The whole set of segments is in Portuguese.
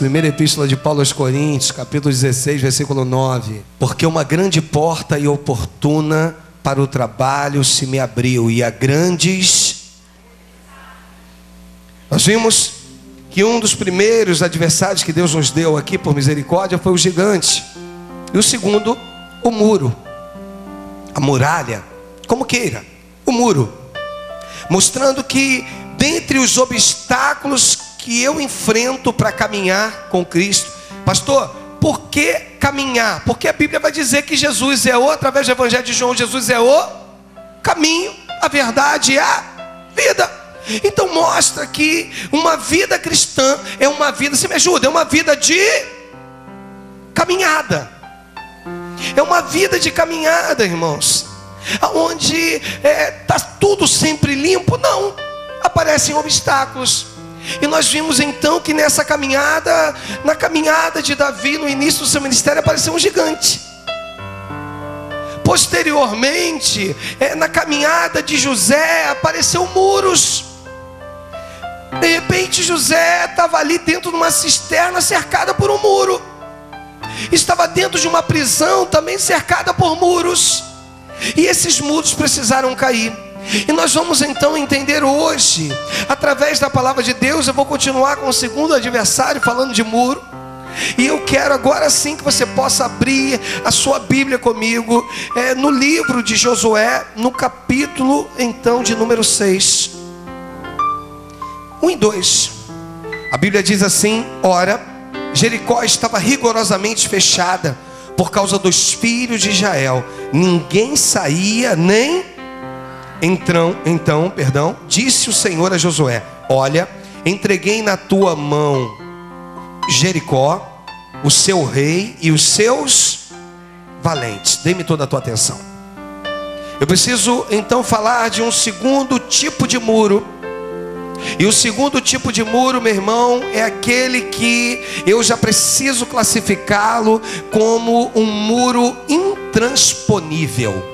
Primeira epístola de Paulo aos Coríntios, capítulo 16, versículo 9. Porque uma grande porta e oportuna para o trabalho se me abriu, e a grandes... Nós vimos que um dos primeiros adversários que Deus nos deu aqui por misericórdia foi o gigante. E o segundo, o muro. A muralha, como queira, o muro. Mostrando que dentre os obstáculos que eu enfrento para caminhar com Cristo, pastor, por que caminhar? Porque a Bíblia vai dizer que Jesus é através do Evangelho de João, Jesus é o caminho, a verdade e a vida. Então mostra que uma vida cristã é uma vida, você me ajuda, é uma vida de caminhada. É uma vida de caminhada, irmãos. Onde está tudo sempre limpo? Não, aparecem obstáculos. E nós vimos então que nessa caminhada, na caminhada de Davi, no início do seu ministério, apareceu um gigante. Posteriormente, na caminhada de José, apareceu muros. De repente José estava ali dentro de uma cisterna cercada por um muro. Estava dentro de uma prisão também cercada por muros. E esses muros precisaram cair. E nós vamos então entender hoje, através da palavra de Deus. Eu vou continuar com o segundo adversário, falando de muro. E eu quero agora sim que você possa abrir a sua Bíblia comigo, no livro de Josué, no capítulo então de número 6, 1 e 2. A Bíblia diz assim: ora, Jericó estava rigorosamente fechada por causa dos filhos de Israel. Ninguém saía nem... Então, disse o Senhor a Josué: olha, entreguei na tua mão Jericó, o seu rei e os seus valentes. Dê-me toda a tua atenção. Eu preciso então falar de um segundo tipo de muro. E o segundo tipo de muro, meu irmão, é aquele que eu já preciso classificá-lo como um muro intransponível.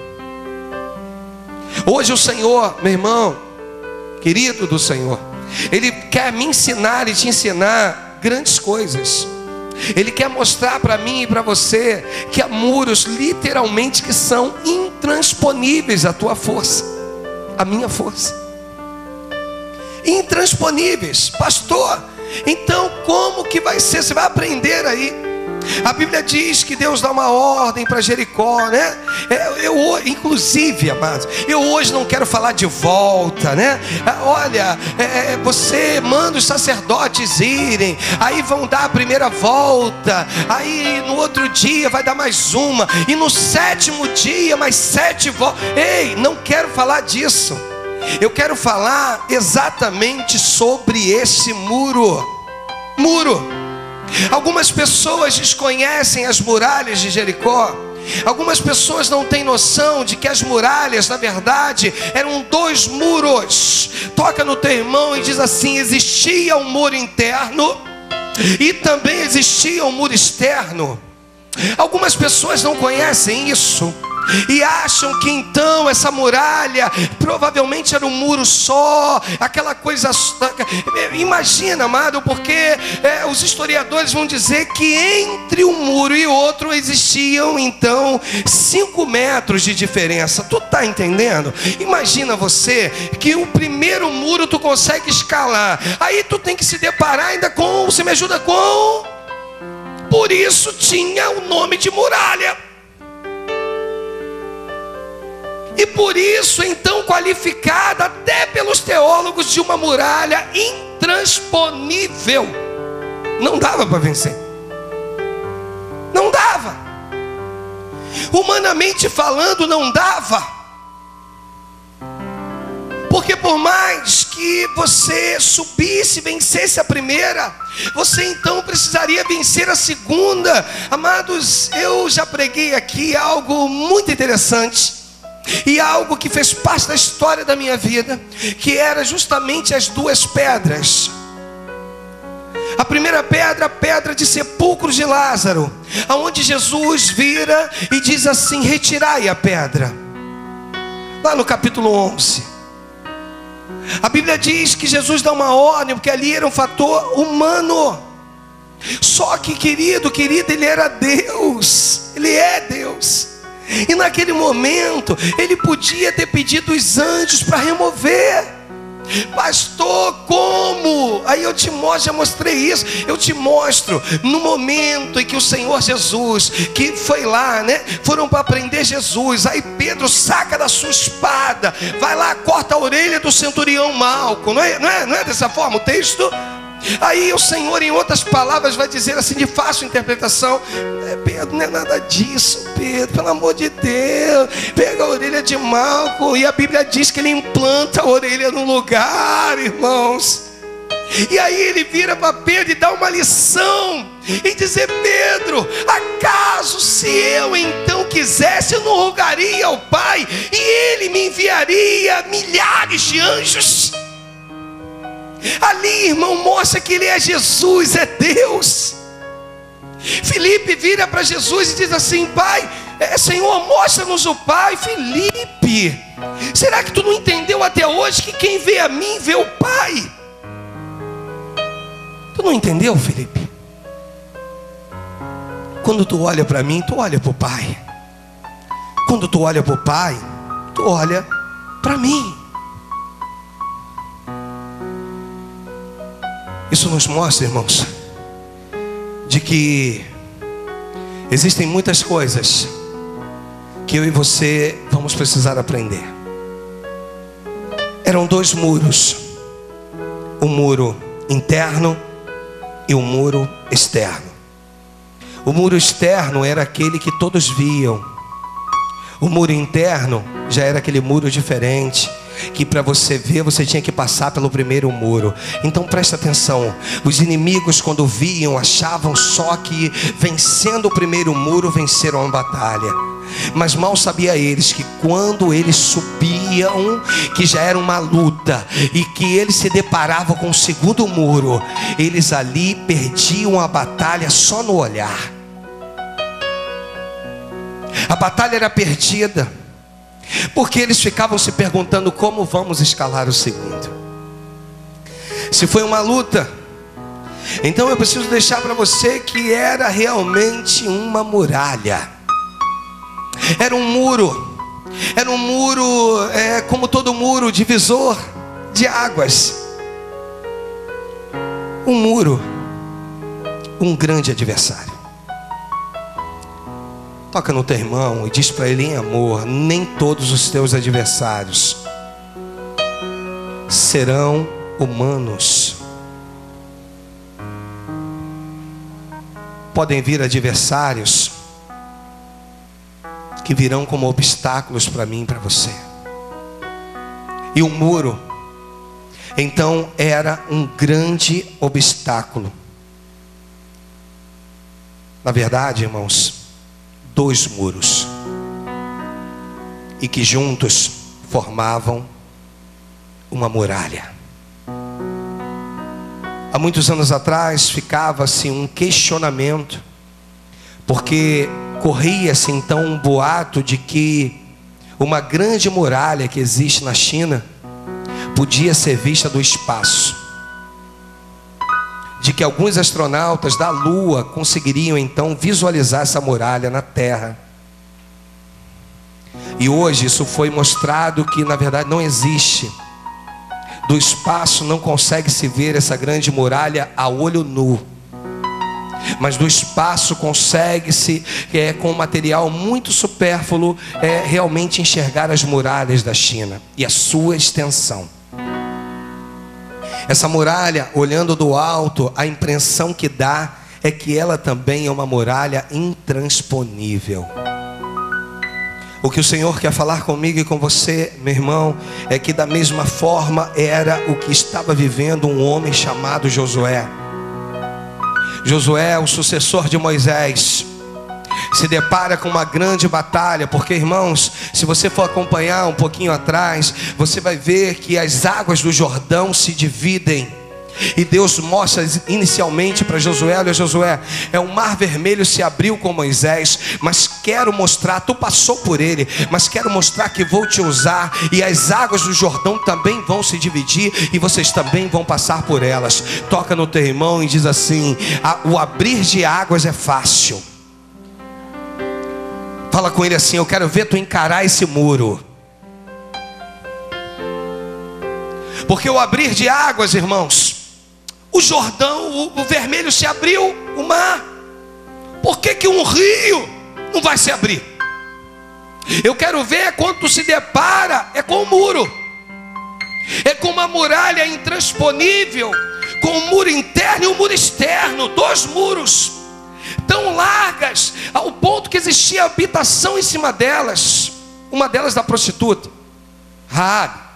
Hoje o Senhor, meu irmão, querido do Senhor, Ele quer me ensinar e te ensinar grandes coisas. Ele quer mostrar para mim e para você que há muros literalmente que são intransponíveis à tua força, à minha força. Intransponíveis, pastor. Então como que vai ser? Você vai aprender aí. A Bíblia diz que Deus dá uma ordem para Jericó, né? Inclusive, amados, eu hoje não quero falar de volta, né? Olha, você manda os sacerdotes irem, aí vão dar a primeira volta, aí no outro dia vai dar mais uma, e no sétimo dia mais 7 voltas. Ei, não quero falar disso. Eu quero falar exatamente sobre esse muro. Algumas pessoas desconhecem as muralhas de Jericó. Algumas pessoas não têm noção de que as muralhas, na verdade, eram 2 muros. Toca no teu irmão e diz assim: existia um muro interno e também existia um muro externo. Algumas pessoas não conhecem isso e acham que então essa muralha provavelmente era um muro só, aquela coisa. Imagina, amado, porque os historiadores vão dizer que entre um muro e outro existiam então 5 metros de diferença. Tu tá entendendo? Imagina você que o primeiro muro tu consegue escalar, aí tu tem que se deparar ainda com, você me ajuda com... Por isso tinha o nome de muralha. E por isso então qualificada até pelos teólogos de uma muralha intransponível. Não dava para vencer. Não dava. Humanamente falando, não dava. Porque por mais que você subisse, vencesse a primeira, você então precisaria vencer a segunda. Amados, eu já preguei aqui algo muito interessante. E algo que fez parte da história da minha vida, que era justamente as 2 pedras. A primeira pedra, a pedra de sepulcro de Lázaro, aonde Jesus vira e diz assim: retirai a pedra. Lá no capítulo 11. A Bíblia diz que Jesus dá uma ordem, porque ali era um fator humano. Só que, querido, ele era Deus. Ele é Deus. E naquele momento, ele podia ter pedido os anjos para remover. Pastor, como? Aí eu te mostro, já mostrei isso. Eu te mostro no momento em que o Senhor Jesus, que foi lá, né? Foram para prender Jesus. Aí Pedro saca da sua espada, vai lá, corta a orelha do centurião Malco. Não é dessa forma o texto? Aí o Senhor, em outras palavras, vai dizer assim, de fácil interpretação: Pedro, não é nada disso, Pedro, pelo amor de Deus, pega a orelha de Malco. E a Bíblia diz que ele implanta a orelha no lugar, irmãos. E aí ele vira para Pedro e dá uma lição e dizer: Pedro, acaso se eu então quisesse, eu não rogaria ao Pai e Ele me enviaria milhares de anjos? Ali, irmão, mostra que ele é Jesus, é Deus. Filipe vira para Jesus e diz assim: Pai, Senhor, mostra-nos o Pai. Filipe, será que tu não entendeu até hoje que quem vê a mim vê o Pai? Tu não entendeu, Filipe? Quando tu olha para mim, tu olha para o Pai. Quando tu olha para o Pai, tu olha para mim. Isso nos mostra, irmãos, de que existem muitas coisas que eu e você vamos precisar aprender. Eram dois muros, o muro interno e o muro externo. O muro externo era aquele que todos viam. O muro interno já era aquele muro diferente, que para você ver, você tinha que passar pelo primeiro muro. Então presta atenção, os inimigos, quando viam, achavam só que vencendo o primeiro muro, venceram a batalha. Mas mal sabia eles que quando eles subiam, que já era uma luta, e que eles se deparavam com o segundo muro, eles ali perdiam a batalha só no olhar. A batalha era perdida, porque eles ficavam se perguntando: como vamos escalar o segundo? Se foi uma luta, então eu preciso deixar para você que era realmente uma muralha. Era um muro como todo muro, divisor de águas. Um muro, um grande adversário. Toca no teu irmão e diz para ele em amor: nem todos os teus adversários serão humanos. Podem vir adversários que virão como obstáculos para mim e para você. E o muro, então, era um grande obstáculo. Na verdade, irmãos, dois muros, e que juntos formavam uma muralha. Há muitos anos atrás ficava-se um questionamento, porque corria-se então um boato de que uma grande muralha que existe na China podia ser vista do espaço, de que alguns astronautas da Lua conseguiriam então visualizar essa muralha na Terra. E hoje isso foi mostrado que na verdade não existe. Do espaço não consegue se ver essa grande muralha a olho nu, mas do espaço consegue-se, com um material muito supérfluo, realmente enxergar as muralhas da China e a sua extensão. Essa muralha, olhando do alto, a impressão que dá é que ela também é uma muralha intransponível. O que o Senhor quer falar comigo e com você, meu irmão, é que da mesma forma era o que estava vivendo um homem chamado Josué. Josué, o sucessor de Moisés, se depara com uma grande batalha, porque, irmãos, se você for acompanhar um pouquinho atrás, você vai ver que as águas do Jordão se dividem. E Deus mostra inicialmente para Josué: olha, Josué, o mar vermelho se abriu com Moisés, mas quero mostrar, tu passou por ele, mas quero mostrar que vou te usar, e as águas do Jordão também vão se dividir, e vocês também vão passar por elas. Toca no teu irmão e diz assim: o abrir de águas é fácil. Fala com ele assim: eu quero ver tu encarar esse muro. Porque o abrir de águas, irmãos, o Jordão, o vermelho se abriu, o mar. Por que um rio não vai se abrir? Eu quero ver quando tu se depara com o muro. É com uma muralha intransponível, com um muro interno e um muro externo. Dois muros tão largas, ao ponto que existia habitação em cima delas. Uma delas da prostituta, Raabe.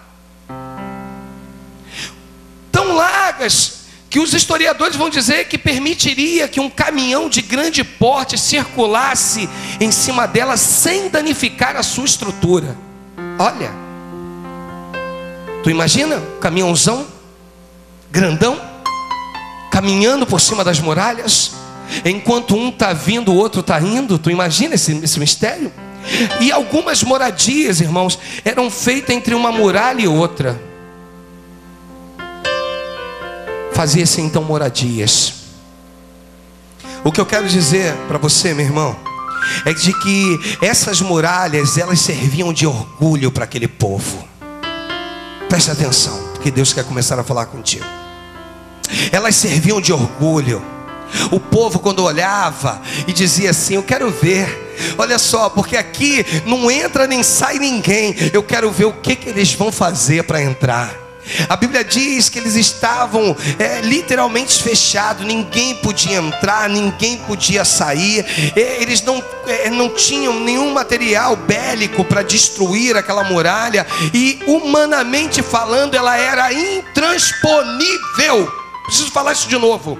Tão largas que os historiadores vão dizer que permitiria que um caminhão de grande porte circulasse em cima dela sem danificar a sua estrutura. Olha, tu imagina um caminhãozão grandão caminhando por cima das muralhas, enquanto um está vindo, o outro está indo. Tu imagina esse mistério? E algumas moradias, irmãos, eram feitas entre uma muralha e outra. Fazia-se então moradias. O que eu quero dizer para você, meu irmão, é de que essas muralhas, elas serviam de orgulho para aquele povo. Presta atenção, porque Deus quer começar a falar contigo. Elas serviam de orgulho. O povo, quando olhava e dizia assim: eu quero ver, olha só, porque aqui não entra nem sai ninguém, eu quero ver o que eles vão fazer para entrar. A Bíblia diz que eles estavam literalmente fechados. Ninguém podia entrar, ninguém podia sair. Eles não tinham nenhum material bélico para destruir aquela muralha. E humanamente falando, ela era intransponível. Preciso falar isso de novo.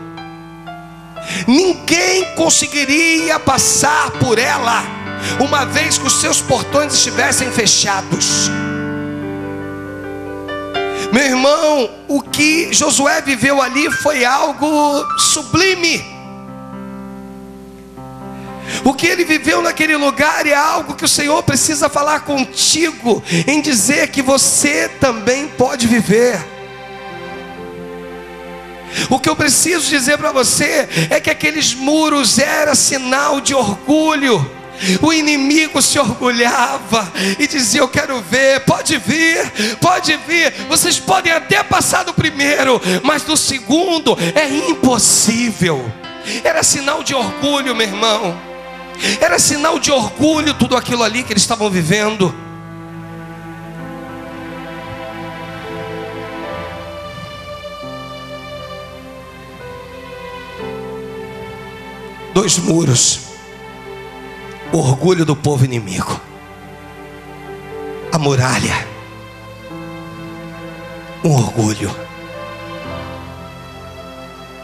Ninguém conseguiria passar por ela, uma vez que os seus portões estivessem fechados. Meu irmão, o que Josué viveu ali foi algo sublime. O que ele viveu naquele lugar é algo que o Senhor precisa falar contigo, em dizer que você também pode viver. O que eu preciso dizer para você é que aqueles muros eram sinal de orgulho. O inimigo se orgulhava e dizia: eu quero ver, pode vir, pode vir. Vocês podem até passar do primeiro, mas do segundo é impossível. Era sinal de orgulho, meu irmão. Era sinal de orgulho tudo aquilo ali que eles estavam vivendo. Dois muros. O orgulho do povo inimigo, a muralha, um orgulho.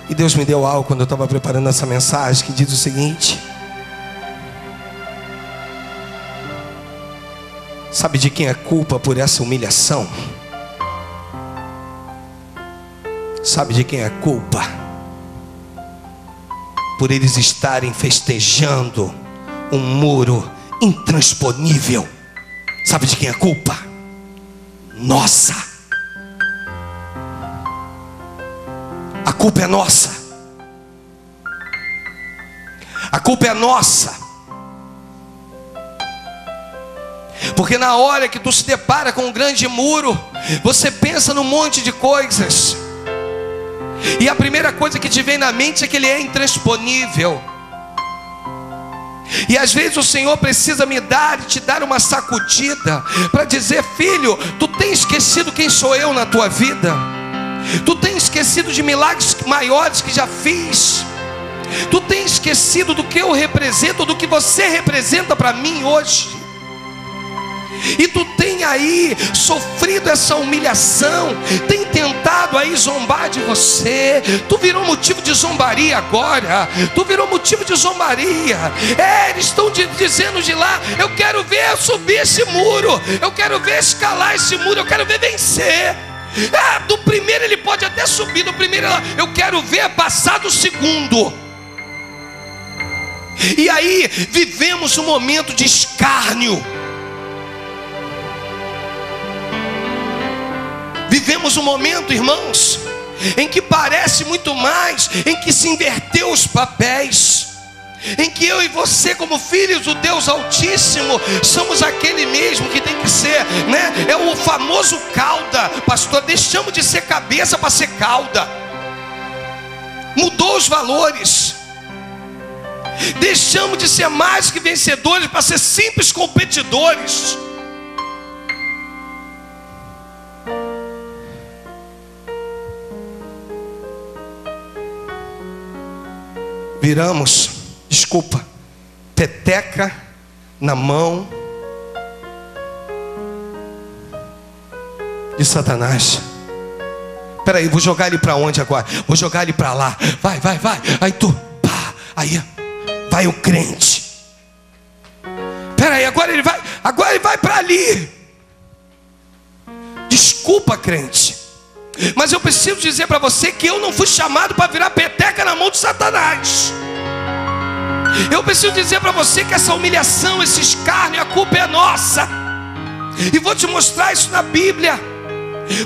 E Deus me deu algo quando eu estava preparando essa mensagem, que diz o seguinte: sabe de quem é culpa por essa humilhação? Sabe de quem é culpa por eles estarem festejando um muro intransponível? Sabe de quem é a culpa? Nossa. A culpa é nossa. A culpa é nossa. Porque na hora que tu se depara com um grande muro, você pensa num monte de coisas, e a primeira coisa que te vem na mente é que ele é intransponível. E às vezes o Senhor precisa te dar uma sacudida para dizer: filho, tu tens esquecido quem sou eu na tua vida. Tu tens esquecido de milagres maiores que já fiz. Tu tens esquecido do que eu represento, do que você representa para mim hoje. E tu tem aí sofrido essa humilhação, tem tentado aí zombar de você. Tu virou motivo de zombaria agora. Tu virou motivo de zombaria. Eles estão dizendo de lá: eu quero ver subir esse muro, eu quero ver escalar esse muro, eu quero ver vencer. Do primeiro ele pode até subir, do primeiro eu quero ver passar do segundo. E aí vivemos um momento de escárnio. Vivemos um momento, irmãos, em que parece muito mais, em que se inverteu os papéis, em que eu e você, como filhos do Deus Altíssimo, somos aquele mesmo que tem que ser, né? É o famoso cauda, pastor. Deixamos de ser cabeça para ser cauda. Mudou os valores. Deixamos de ser mais que vencedores para ser simples competidores. Viramos, desculpa, peteca na mão de Satanás. Espera aí, vou jogar ele para onde agora? Vou jogar ele para lá. Vai. Aí tu, pá, aí vai o crente. Espera aí, agora ele vai para ali. Desculpa, crente, mas eu preciso dizer para você que eu não fui chamado para virar peteca na mão de Satanás. Eu preciso dizer para você que essa humilhação, esse escárnio, a culpa é nossa. E vou te mostrar isso na Bíblia.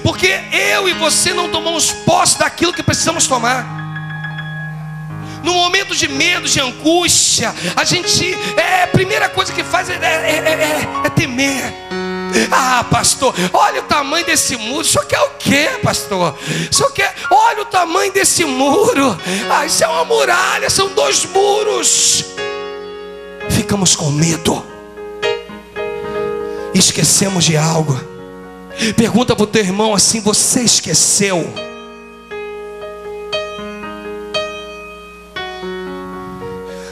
Porque eu e você não tomamos posse daquilo que precisamos tomar. No momento de medo, de angústia, a gente, a primeira coisa que faz é temer. Ah, pastor, olha o tamanho desse muro. O senhor quer o quê, pastor? O senhor quer, olha o tamanho desse muro. Ah, isso é uma muralha, são 2 muros. Ficamos com medo. Esquecemos de algo. Pergunta para o teu irmão assim: você esqueceu?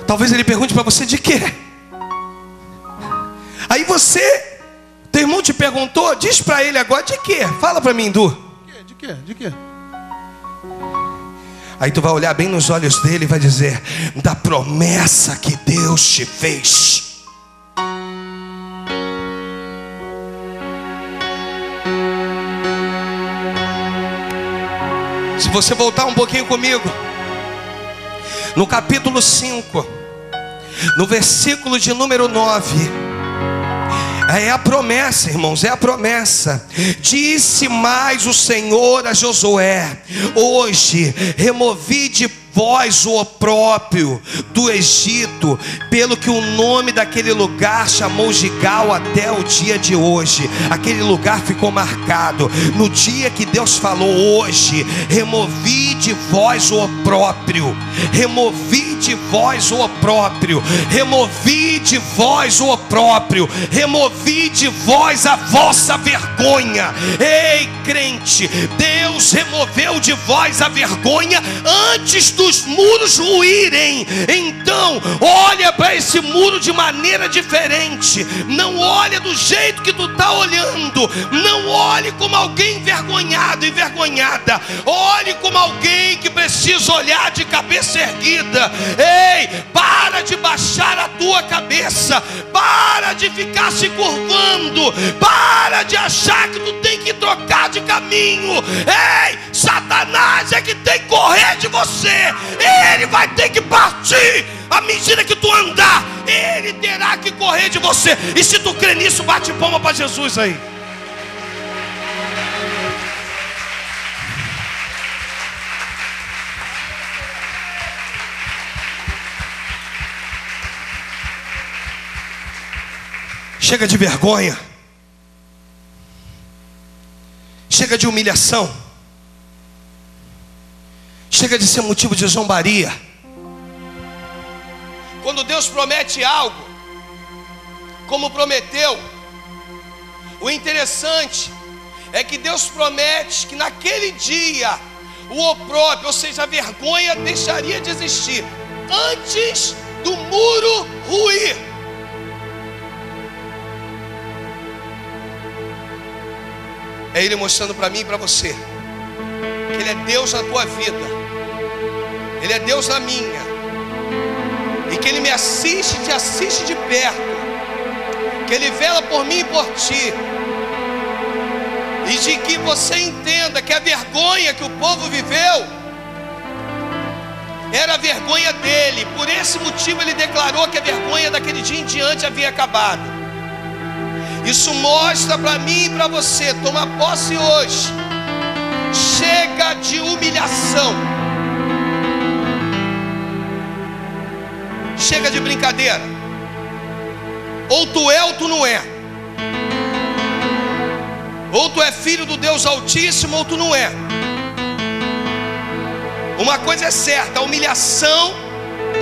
Talvez ele pergunte para você: de quê? Aí você, teu irmão te perguntou, diz para ele agora: de quê? Fala para mim, Du. De quê? Aí tu vai olhar bem nos olhos dele e vai dizer: da promessa que Deus te fez. Se você voltar um pouquinho comigo, no capítulo 5, no versículo de número 9, é a promessa, irmãos, é a promessa. Disse mais o Senhor a Josué: hoje removi de vós o opróprio do Egito, pelo que o nome daquele lugar chamou Gigal até o dia de hoje. Aquele lugar ficou marcado no dia que Deus falou: hoje removi de vós o opróprio, removi de vós o opróprio, removi de vós o opróprio, removi de vós a vossa vergonha. Ei, crente, Deus removeu de vós a vergonha antes dos muros ruírem. Então olha para esse muro de maneira diferente. Não olha do jeito que tu está olhando. Não olhe como alguém envergonhado, envergonhada. Olhe como alguém que precisa olhar de cabeça erguida. Ei, para de baixar a tua cabeça. Para de ficar se curvando. Para de achar que tu tem que trocar de caminho. Ei, Satanás é que tem que correr de você. Ele vai ter que partir à medida que tu andar. Ele terá que correr de você. E se tu crê nisso, bate palma para Jesus aí. Chega de vergonha. Chega de humilhação. Chega de ser motivo de zombaria. Quando Deus promete algo, como prometeu, o interessante é que Deus promete que naquele dia o opróbrio, ou seja, a vergonha, deixaria de existir antes do muro ruir. É Ele mostrando para mim e para você que Ele é Deus na tua vida, Ele é Deus na minha, e que Ele me assiste, te assiste de perto, que Ele vela por mim e por ti, e de que você entenda que a vergonha que o povo viveu era a vergonha dele. Por esse motivo ele declarou que a vergonha daquele dia em diante havia acabado. Isso mostra para mim e para você, tomar posse hoje. Chega de humilhação. Chega de brincadeira. Ou tu é ou tu não é. Ou tu é filho do Deus Altíssimo ou tu não é. Uma coisa é certa, a humilhação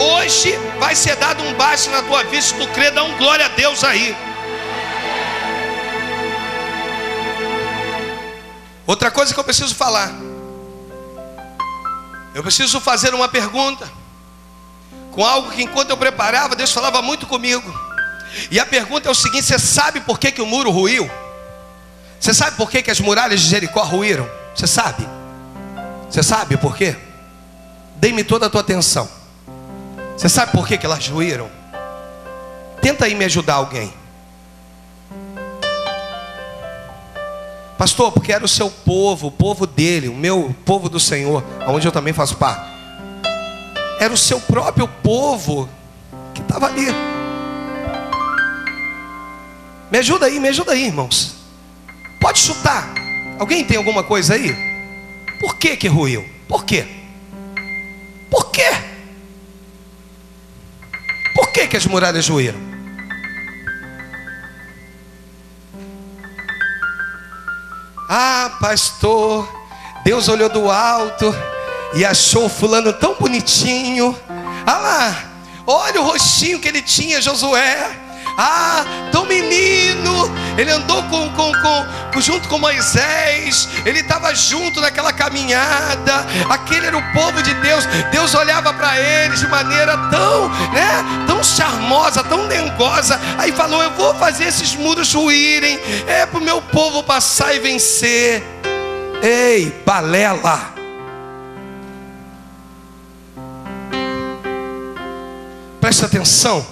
hoje vai ser dado um baixo na tua vida. Se tu crê, dá um glória a Deus aí. Outra coisa que eu preciso falar. Eu preciso fazer uma pergunta com algo que enquanto eu preparava, Deus falava muito comigo. E a pergunta é o seguinte: você sabe por que o muro ruiu? Você sabe por que as muralhas de Jericó ruíram? Você sabe? Você sabe por quê? Dê-me toda a tua atenção. Você sabe por que elas ruíram? Tenta aí me ajudar alguém. Pastor, porque era o seu povo, o povo dele, o meu povo do Senhor, onde eu também faço parte. Era o seu próprio povo que estava ali. Me ajuda aí, irmãos. Pode chutar. Alguém tem alguma coisa aí? Por que ruiu? Por quê? Por quê? Por que as muralhas ruíram? Ah, pastor, Deus olhou do alto e achou fulano tão bonitinho. Ah lá, olha o rostinho que ele tinha, Josué. Ah, tão menino. Ele andou junto com Moisés. Ele estava junto naquela caminhada. Aquele era o povo de Deus. Deus olhava para eles de maneira tão charmosa, tão dengosa. Aí falou: eu vou fazer esses muros ruírem, é para o meu povo passar e vencer. Ei, balela. Presta atenção,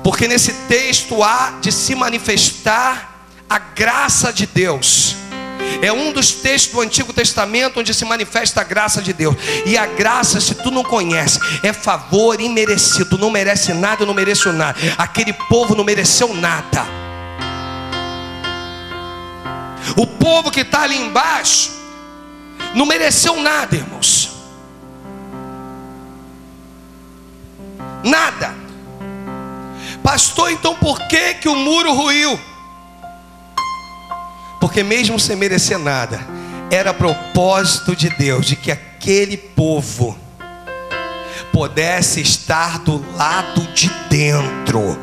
porque nesse texto há de se manifestar a graça de Deus. É um dos textos do Antigo Testamento onde se manifesta a graça de Deus. E a graça, se tu não conhece, é favor imerecido. Tu não merece nada, eu não mereço nada. Aquele povo não mereceu nada. O povo que está ali embaixo não mereceu nada, irmãos. Nada. Pastor, então por que o muro ruiu? Porque mesmo sem merecer nada, era propósito de Deus de que aquele povo pudesse estar do lado de dentro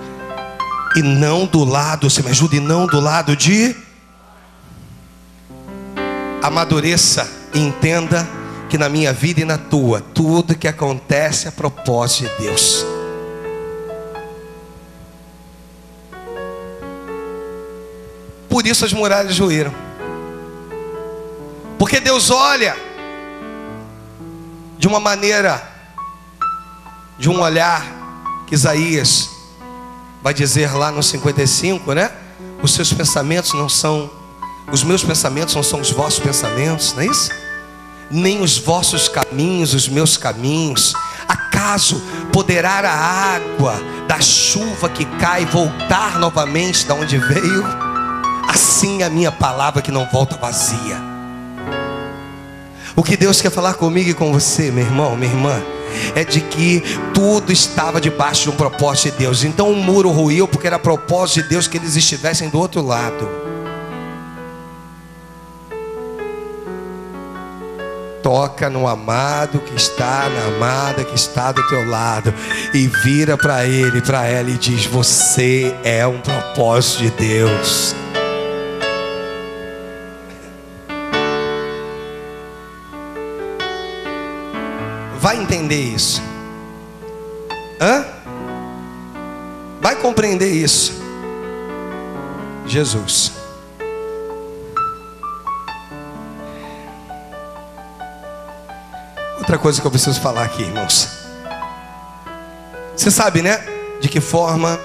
e não do lado, você me ajuda, e não do lado de... Amadureça e entenda que na minha vida e na tua, tudo que acontece é propósito de Deus. Por isso as muralhas ruíram. Porque Deus olha de uma maneira, de um olhar que Isaías vai dizer lá no 55, né? Os seus pensamentos não são, os meus pensamentos não são os vossos pensamentos, não é isso? Nem os vossos caminhos, os meus caminhos. Acaso poderá a água da chuva que cai voltar novamente da onde veio? Assim a minha palavra que não volta vazia. O que Deus quer falar comigo e com você, meu irmão, minha irmã, é de que tudo estava debaixo de um propósito de Deus. Então o muro ruiu porque era propósito de Deus que eles estivessem do outro lado. Toca no amado que está, na amada que está do teu lado, e vira para ele, para ela, e diz: você é um propósito de Deus. Vai entender isso? Vai compreender isso? Jesus. Outra coisa que eu preciso falar aqui, irmãos. Você sabe, né? De que forma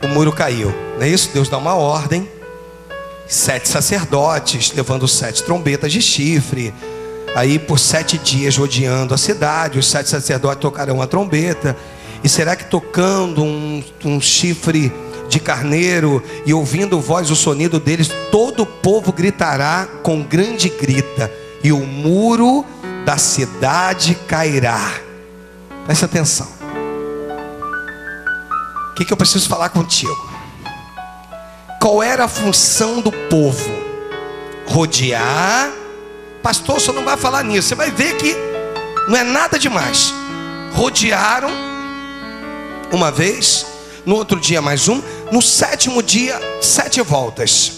o muro caiu, não é isso? Deus dá uma ordem 7 sacerdotes levando 7 trombetas de chifre. Aí por 7 dias rodeando a cidade, os 7 sacerdotes tocarão a trombeta. E será que tocando um chifre de carneiro e ouvindo voz, o sonido deles, todo o povo gritará com grande grita, e o muro da cidade cairá. Presta atenção. O que eu preciso falar contigo? Qual era a função do povo? Rodear. Pastor, você não vai falar nisso. Você vai ver que não é nada demais. Rodearam uma vez, no outro dia mais um, no 7º dia 7 voltas.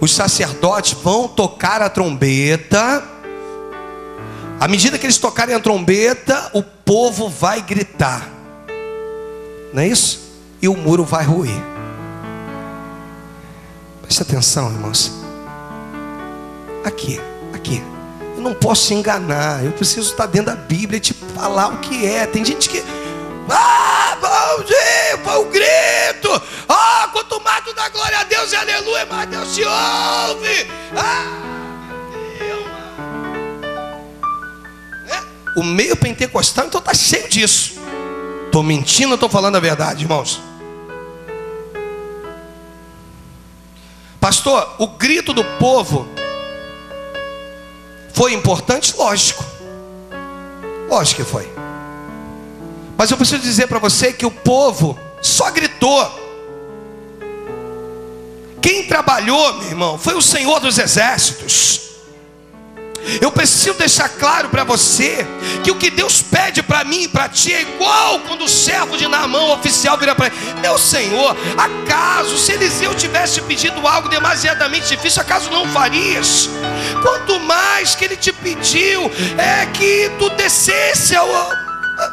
Os sacerdotes vão tocar a trombeta. À medida que eles tocarem a trombeta, o povo vai gritar, não é isso? E o muro vai ruir. Preste atenção, irmãos. Aqui. Eu não posso te enganar. Eu preciso estar dentro da Bíblia e te falar o que é. Tem gente que... foi o grito. Quanto mais tu dá glória a Deus e aleluia, mais Deus te ouve. O meio pentecostal então está cheio disso. Estou mentindo ou estou falando a verdade, irmãos? Pastor, o grito do povo foi importante? Lógico que foi. Mas eu preciso dizer para você que o povo só gritou. Quem trabalhou, meu irmão, foi o Senhor dos Exércitos. Eu preciso deixar claro para você que o que Deus pede para mim e para ti é igual quando o servo de Naamã, o oficial, vira para ele: meu Senhor, acaso se Eliseu tivesse pedido algo demasiadamente difícil, acaso não farias? Quanto mais que ele te pediu é que tu descesse ao...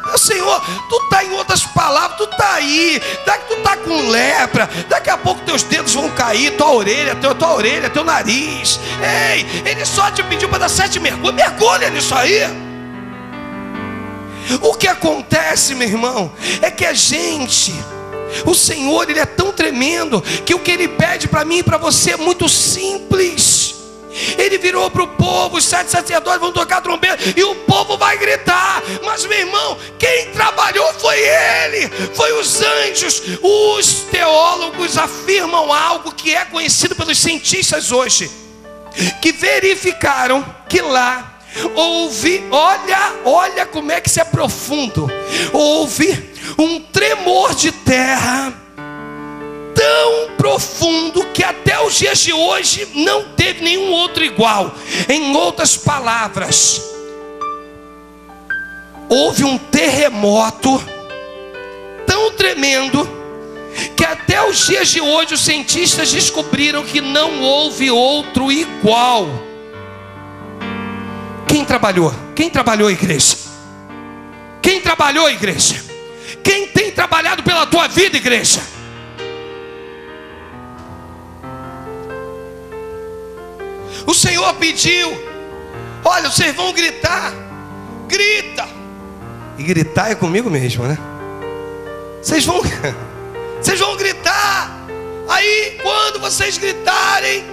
Meu Senhor, tu está em outras palavras, tu está aí, tu está com lepra, daqui a pouco teus dedos vão cair, tua orelha, teu nariz. Ei, ele só te pediu para dar 7 mergulhos, mergulha nisso aí. O que acontece, meu irmão, é que o Senhor, Ele é tão tremendo, que o que Ele pede para mim e para você é muito simples. Ele virou para o povo, os 7 sacerdotes vão tocar a trombeta e o povo vai gritar. Mas, meu irmão, quem trabalhou foi Ele, foi os anjos. Os teólogos afirmam algo que é conhecido pelos cientistas hoje, que verificaram que lá houve, olha como é que isso é profundo, houve um tremor de terra tão profundo que até os dias de hoje não teve nenhum outro igual. Em outras palavras, houve um terremoto tão tremendo que até os dias de hoje os cientistas descobriram que não houve outro igual. Quem trabalhou? Quem trabalhou, igreja? Quem trabalhou, igreja? Quem tem trabalhado pela tua vida, igreja? O Senhor pediu: olha, vocês vão gritar. Grita. E gritar é comigo mesmo, né? Vocês vão gritar. Aí quando vocês gritarem,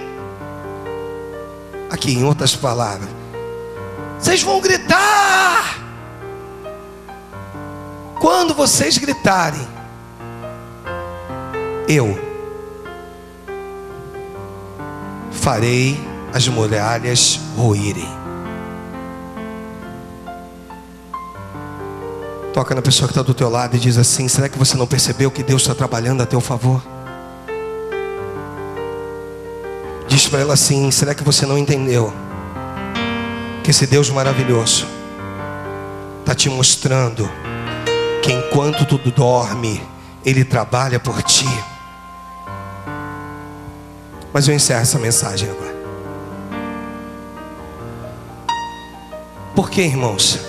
aqui em outras palavras, vocês vão gritar. Quando vocês gritarem, eu farei as muralhas ruírem. Toca na pessoa que está do teu lado e diz assim: será que você não percebeu que Deus está trabalhando a teu favor? Diz para ela assim: será que você não entendeu que esse Deus maravilhoso está te mostrando que enquanto tu dorme, Ele trabalha por ti? Mas eu encerro essa mensagem agora. Por que, irmãos?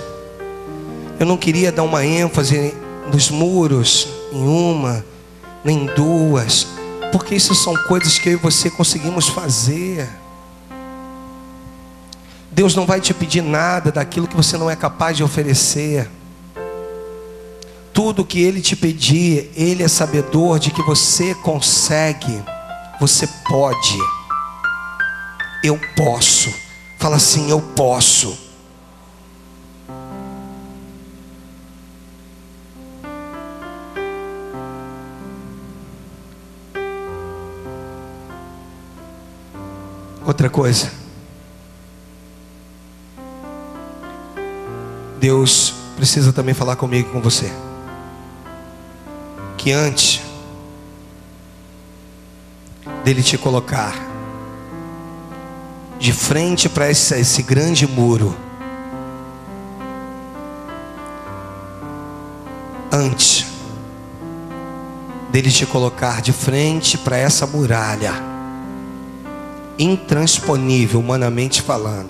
Eu não queria dar uma ênfase nos muros, em uma, nem duas, porque isso são coisas que eu e você conseguimos fazer. Deus não vai te pedir nada daquilo que você não é capaz de oferecer. Tudo que Ele te pedir, Ele é sabedor de que você consegue, você pode. eu posso. Fala assim: eu posso. Outra coisa, Deus precisa também falar comigo e com você, que antes dele te colocar de frente para esse grande muro, antes dele te colocar de frente para essa muralha intransponível, humanamente falando,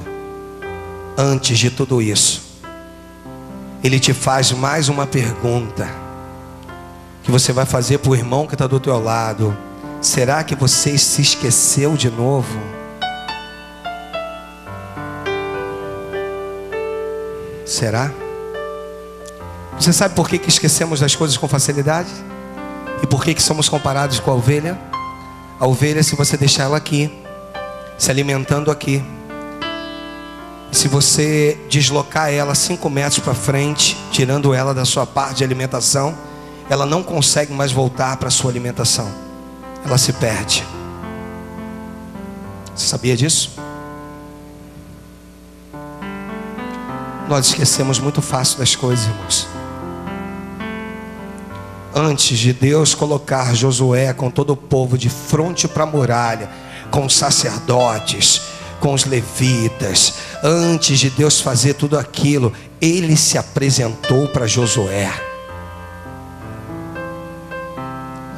antes de tudo isso, Ele te faz mais uma pergunta, que você vai fazer para o irmão que está do teu lado: será que você se esqueceu de novo? Será? Você sabe por que esquecemos das coisas com facilidade? E por que somos comparados com a ovelha? A ovelha, se você deixar ela aqui, se alimentando aqui, se você deslocar ela 5 metros para frente, tirando ela da sua parte de alimentação, ela não consegue mais voltar para a sua alimentação. Ela se perde. Você sabia disso? Nós esquecemos muito fácil das coisas, irmãos. Antes de Deus colocar Josué com todo o povo de frente para a muralha, com os sacerdotes, com os levitas, antes de Deus fazer tudo aquilo, Ele se apresentou para Josué.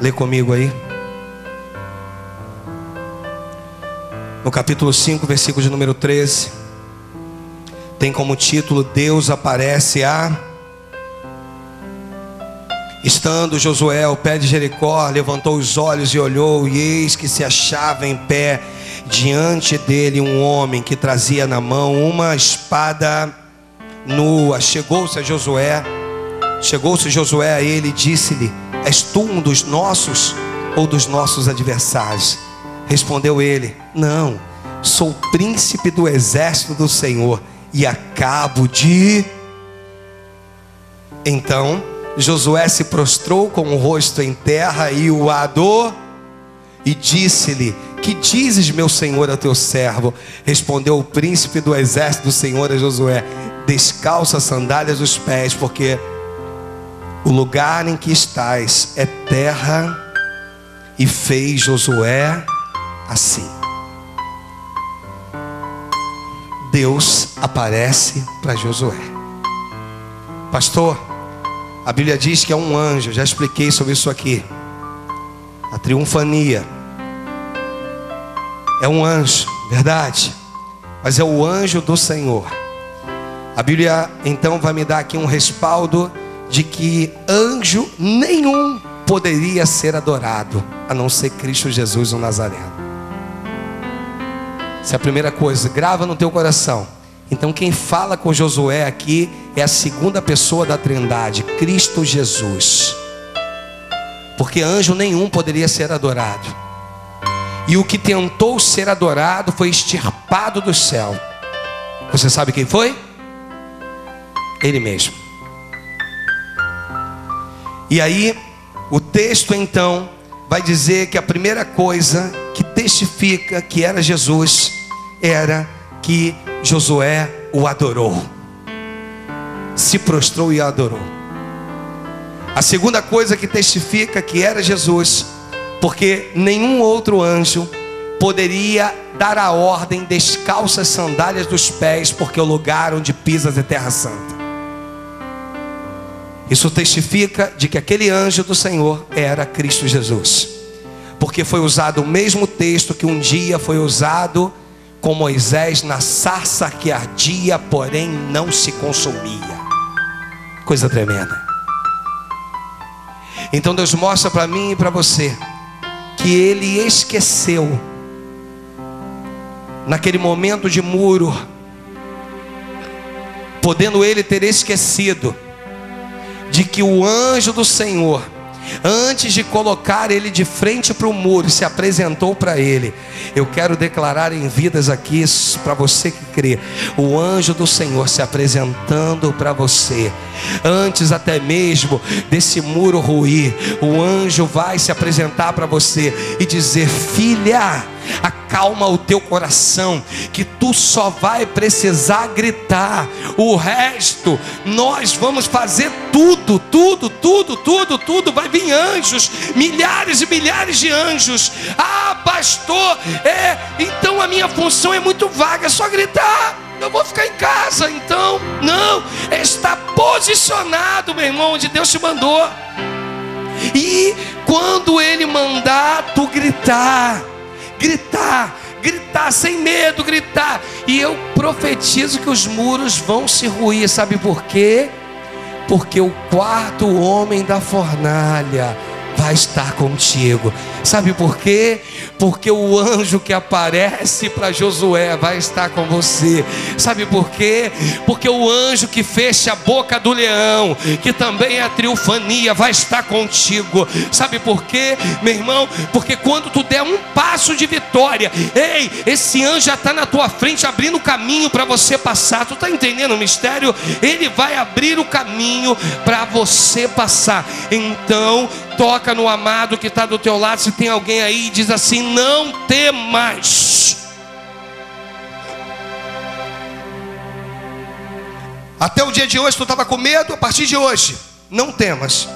Lê comigo aí. No capítulo 5, versículo de número 13, tem como título: Deus aparece a... Estando Josué ao pé de Jericó, levantou os olhos e olhou, e eis que se achava em pé diante dele um homem que trazia na mão uma espada nua. Chegou-se Josué a ele e disse-lhe: és tu um dos nossos ou dos nossos adversários? Respondeu ele: não, sou príncipe do exército do Senhor e acabo de... Então Josué se prostrou com o rosto em terra e o adorou, e disse-lhe: que dizes, meu senhor, a teu servo? Respondeu o príncipe do exército do Senhor a Josué: descalça as sandálias dos pés, porque o lugar em que estás é terra. E fez Josué assim. Deus aparece para Josué. Pastor, a Bíblia diz que é um anjo. Já expliquei sobre isso aqui. A triunfania é um anjo, verdade, mas é o anjo do Senhor. A Bíblia então vai me dar aqui um respaldo de que anjo nenhum poderia ser adorado, a não ser Cristo Jesus o Nazareno. Essa é a primeira coisa, grava no teu coração. Então quem fala com Josué aqui é a segunda pessoa da Trindade, Cristo Jesus. Porque anjo nenhum poderia ser adorado. E o que tentou ser adorado foi extirpado do céu. Você sabe quem foi? Ele mesmo. E aí o texto então vai dizer que a primeira coisa que testifica que era Jesus era que Josué o adorou, se prostrou e adorou. A segunda coisa que testifica que era Jesus, porque nenhum outro anjo poderia dar a ordem: descalça as sandálias dos pés, porque o lugar onde pisas é terra santa. Isso testifica de que aquele anjo do Senhor era Cristo Jesus, porque foi usado o mesmo texto que um dia foi usado com Moisés na sarça que ardia, porém não se consumia. Coisa tremenda. Então Deus mostra para mim e para você que Ele esqueceu, naquele momento de muro, podendo Ele ter esquecido de que o anjo do Senhor antes de colocar ele de frente para o muro, se apresentou para ele. Eu quero declarar em vidas aqui, para você que crê, o anjo do Senhor se apresentando para você. Antes até mesmo desse muro ruir, o anjo vai se apresentar para você e dizer: filha, acalma o teu coração, que tu só vai precisar gritar. O resto nós vamos fazer tudo. Vai vir anjos, milhares e milhares de anjos. Ah, pastor, então a minha função é muito vaga, é só gritar. Eu vou ficar em casa, então. Não, está posicionado, meu irmão, onde Deus te mandou. E quando Ele mandar, tu gritar, sem medo, gritar. E eu profetizo que os muros vão se ruir. Sabe por quê? Porque o quarto homem da fornalha vai estar contigo. Sabe por quê? Porque o anjo que aparece para Josué vai estar com você. Sabe por quê? Porque o anjo que fecha a boca do leão, que também é a triunfania, vai estar contigo. Sabe por quê, meu irmão? Porque quando tu der um passo de vitória, ei, esse anjo já está na tua frente, abrindo o caminho para você passar. Tu está entendendo o mistério? Ele vai abrir o caminho para você passar. Então, toca no amado que está do teu lado. Se tem alguém aí, e diz assim: não temas. Até o dia de hoje tu estava com medo. A partir de hoje, não temas.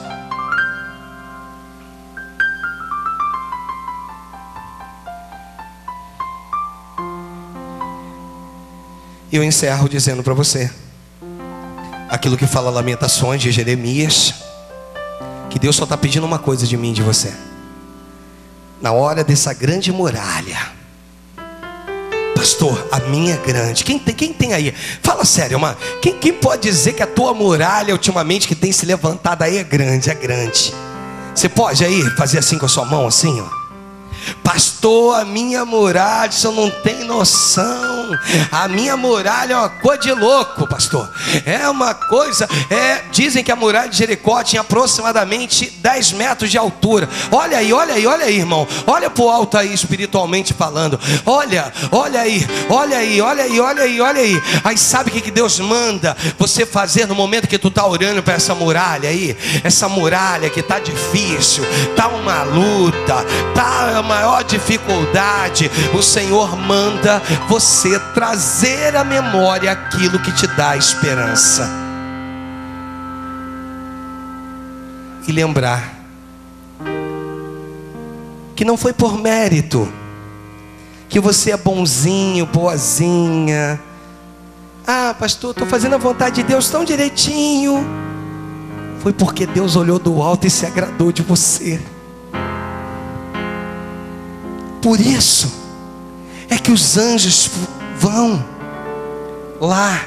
E eu encerro dizendo para você aquilo que fala Lamentações de Jeremias, que Deus só está pedindo uma coisa de mim e de você. Na hora dessa grande muralha, pastor, a minha é grande. Quem tem aí? Fala sério, mano. Quem pode dizer que a tua muralha ultimamente que tem se levantado aí é grande? É grande. Você pode aí fazer assim com a sua mão, assim, ó. Pastor, a minha muralha, você não tem noção. A minha muralha é uma coisa de louco, pastor. É uma coisa, dizem que a muralha de Jericó tinha aproximadamente 10 metros de altura. Olha aí, irmão. Olha para o alto aí, espiritualmente falando. Olha aí. Aí sabe o que Deus manda você fazer no momento que tu está orando para essa muralha aí? Essa muralha que está difícil, está uma luta, está a maior dificuldade. O Senhor manda você trazer à memória aquilo que te dá esperança. E lembrar que não foi por mérito, que você é bonzinho, boazinha. Ah, pastor, estou fazendo a vontade de Deus tão direitinho. Foi porque Deus olhou do alto e se agradou de você. Por isso é que os anjos vão lá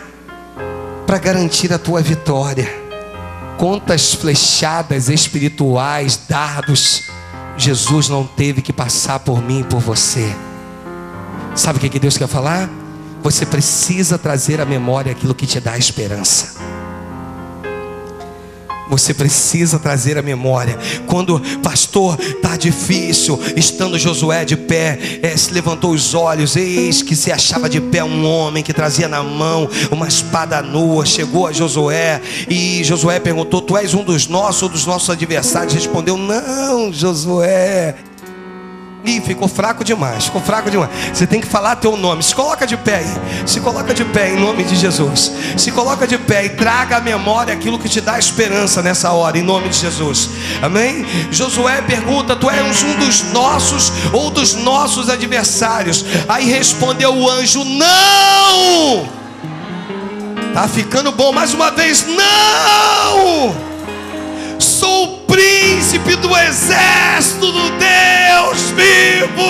para garantir a tua vitória. Quantas flechadas espirituais, dardos, Jesus não teve que passar por mim e por você. Sabe o que Deus quer falar? Você precisa trazer à memória aquilo que te dá esperança. Você precisa trazer a memória. Quando, pastor, está difícil, estando Josué de pé, se levantou os olhos, eis que se achava de pé um homem que trazia na mão uma espada nua. Chegou a Josué e Josué perguntou: tu és um dos nossos ou dos nossos adversários? Respondeu: não, Josué. Ih, ficou fraco demais. Você tem que falar teu nome. Se coloca de pé aí. Se coloca de pé em nome de Jesus. Se coloca de pé e traga à memória aquilo que te dá esperança nessa hora, em nome de Jesus. Amém? Josué pergunta: tu és um dos nossos ou dos nossos adversários? Aí respondeu o anjo: não. Tá ficando bom. Mais uma vez: não. Sou o príncipe do exército do Deus vivo.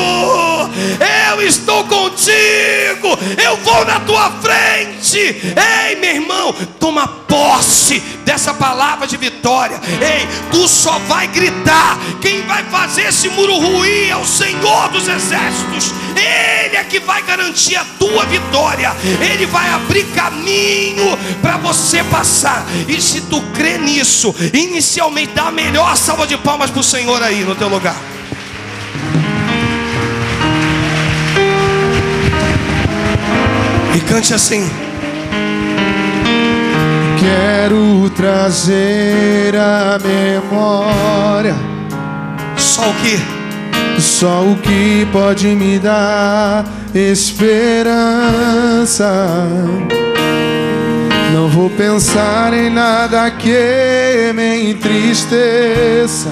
Eu estou contigo. Eu vou na tua frente. Ei, meu irmão, toma posse dessa palavra de vitória. Ei, tu só vai gritar. Quem vai fazer esse muro ruir é o Senhor dos exércitos. Ele é que vai garantir a tua vitória. Ele vai abrir caminho para você passar. E se tu crê nisso, inicialmente dá a melhor salva de palmas para o Senhor aí no teu lugar. E cante assim: quero trazer à memória só o que pode me dar esperança. Não vou pensar em nada que me entristeça.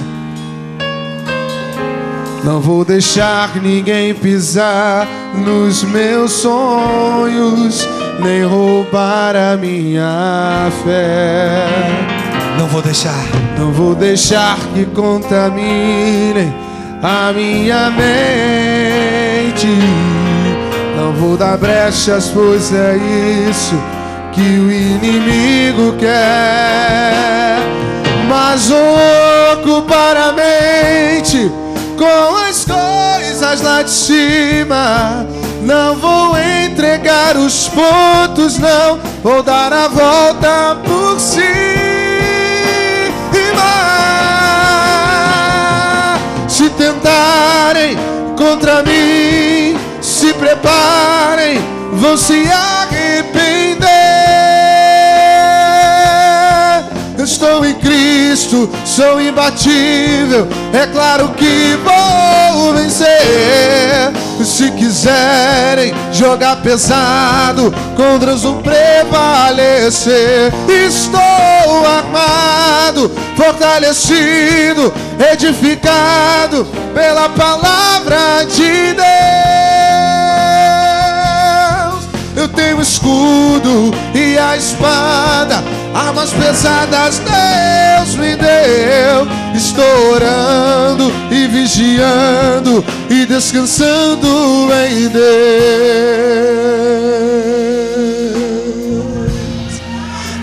Não vou deixar ninguém pisar nos meus sonhos, nem roubar a minha fé. Não vou deixar que contaminem a minha mente. Não vou dar brechas, pois é isso que o inimigo quer. Mas vou ocupar a mente com as coisas lá de cima. Não vou entregar os pontos, não vou dar a volta por cima. Se tentarem contra mim, se preparem, vão se arrepender. Eu estou em Cristo, sou imbatível, é claro que vou vencer. Se quiserem jogar pesado, contra os vão prevalecer. Estou armado, fortalecido, edificado pela palavra de Deus. Eu tenho o escudo e a espada, armas pesadas Deus me deu. Estou orando e vigiando e descansando em Deus.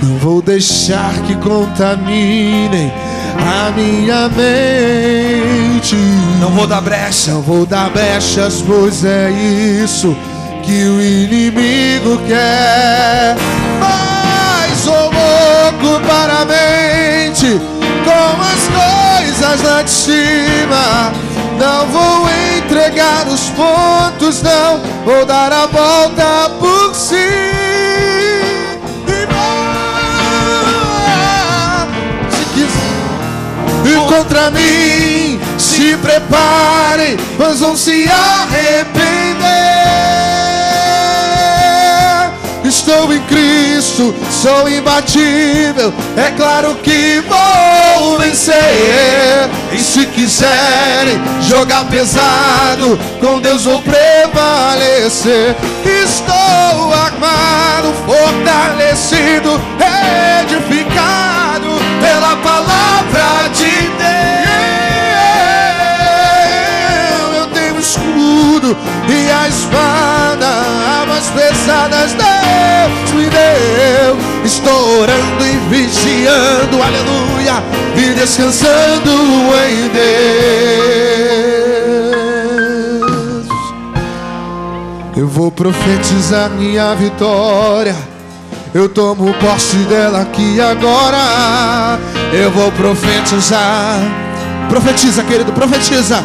Não vou deixar que contaminem a minha mente. Não vou dar brecha. Não vou dar brechas, pois é isso que o inimigo quer. Mas vou ocupar a mente com as coisas lá de cima. Não vou entregar os pontos, não vou dar a volta por cima. Se quiser ir contra mim, se preparem, pois vão se arrepender. Estou em Cristo, sou imbatível, é claro que vou vencer. E se quiserem jogar pesado, com Deus vou prevalecer. Estou armado, fortalecido, edificado pela palavra de Deus. Eu tenho o escudo e a espada, armas pesadas Deus me deu. Estou orando e vigiando, aleluia, e descansando em Deus. Eu vou profetizar minha vitória, eu tomo posse dela aqui agora. Eu vou profetizar. Profetiza, querido, profetiza.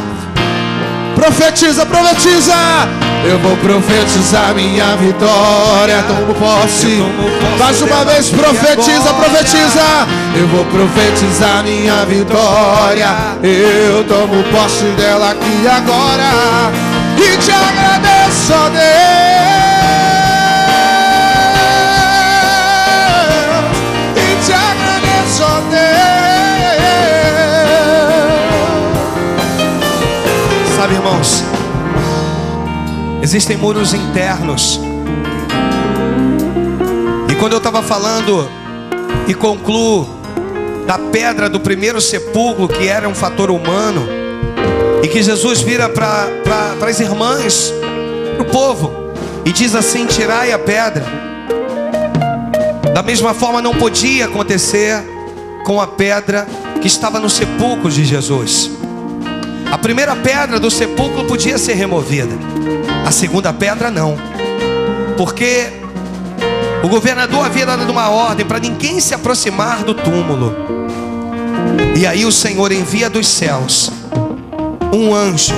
Profetiza, profetiza. Eu vou profetizar minha vitória. Tomo posse. Mais uma vez, profetiza, profetiza. Eu vou profetizar minha vitória. Eu tomo posse dela aqui agora. E te agradeço, ó Deus. E te agradeço, ó Deus. Sabe, irmãos, existem muros internos. E quando eu estava falando e concluo da pedra do primeiro sepulcro, que era um fator humano, e que Jesus vira para as irmãs, para o povo, e diz assim: tirai a pedra. Da mesma forma não podia acontecer com a pedra que estava no sepulcro de Jesus. A primeira pedra do sepulcro podia ser removida, a segunda pedra não, porque o governador havia dado uma ordem para ninguém se aproximar do túmulo. E aí o Senhor envia dos céus um anjo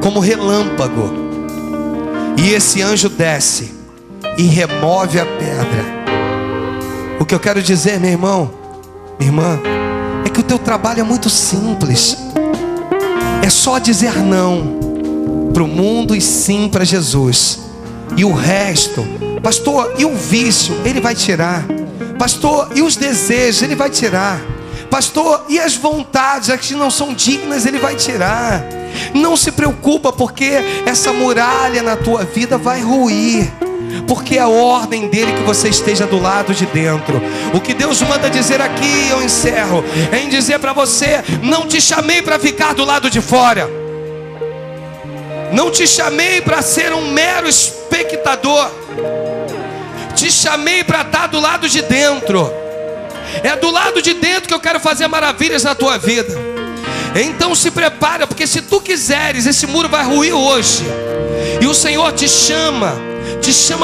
como relâmpago, e esse anjo desce e remove a pedra. O que eu quero dizer, meu irmão, minha irmã, é que o teu trabalho é muito simples. É só dizer não para o mundo e sim para Jesus. E o resto, pastor, e o vício? Ele vai tirar. Pastor, e os desejos? Ele vai tirar. Pastor, e as vontades que não são dignas? Ele vai tirar. Não se preocupa, porque essa muralha na tua vida vai ruir, porque é a ordem dele que você esteja do lado de dentro. O que Deus manda dizer aqui, eu encerro, é em dizer para você: não te chamei para ficar do lado de fora, não te chamei para ser um mero espectador, te chamei para estar do lado de dentro. É do lado de dentro que eu quero fazer maravilhas na tua vida. Então se prepara, porque se tu quiseres, esse muro vai ruir hoje. E o Senhor te chama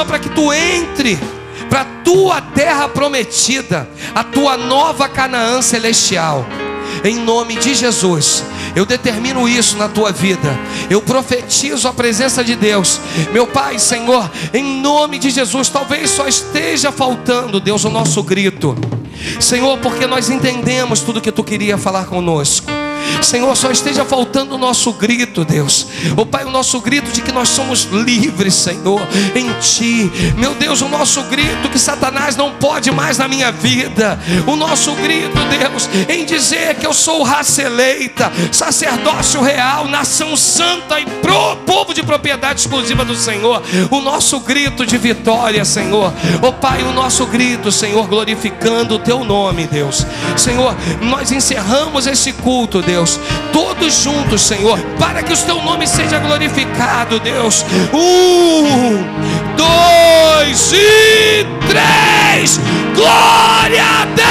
para que tu entre para a tua terra prometida, a tua nova Canaã celestial. Em nome de Jesus, eu determino isso na tua vida. Eu profetizo a presença de Deus. Meu Pai, Senhor, em nome de Jesus, talvez só esteja faltando, Deus, o nosso grito, Senhor, porque nós entendemos tudo que tu queria falar conosco. Senhor, só esteja faltando o nosso grito, Deus. Oh Pai, o nosso grito de que nós somos livres, Senhor, em Ti. Meu Deus, o nosso grito que Satanás não pode mais na minha vida. O nosso grito, Deus, em dizer que eu sou raça eleita, sacerdócio real, nação santa e povo de propriedade exclusiva do Senhor. O nosso grito de vitória, Senhor. Oh Pai, o nosso grito, Senhor, glorificando o Teu nome, Deus. Senhor, nós encerramos esse culto, Deus, todos juntos, Senhor, para que o Teu nome seja glorificado, Deus. 1, 2 e 3. Glória a Deus!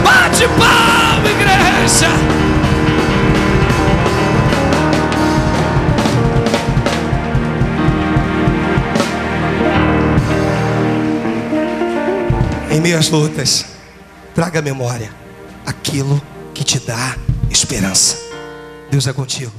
Bate palma, igreja! Em meio às lutas, traga à memória aquilo que te dá esperança. Deus é contigo.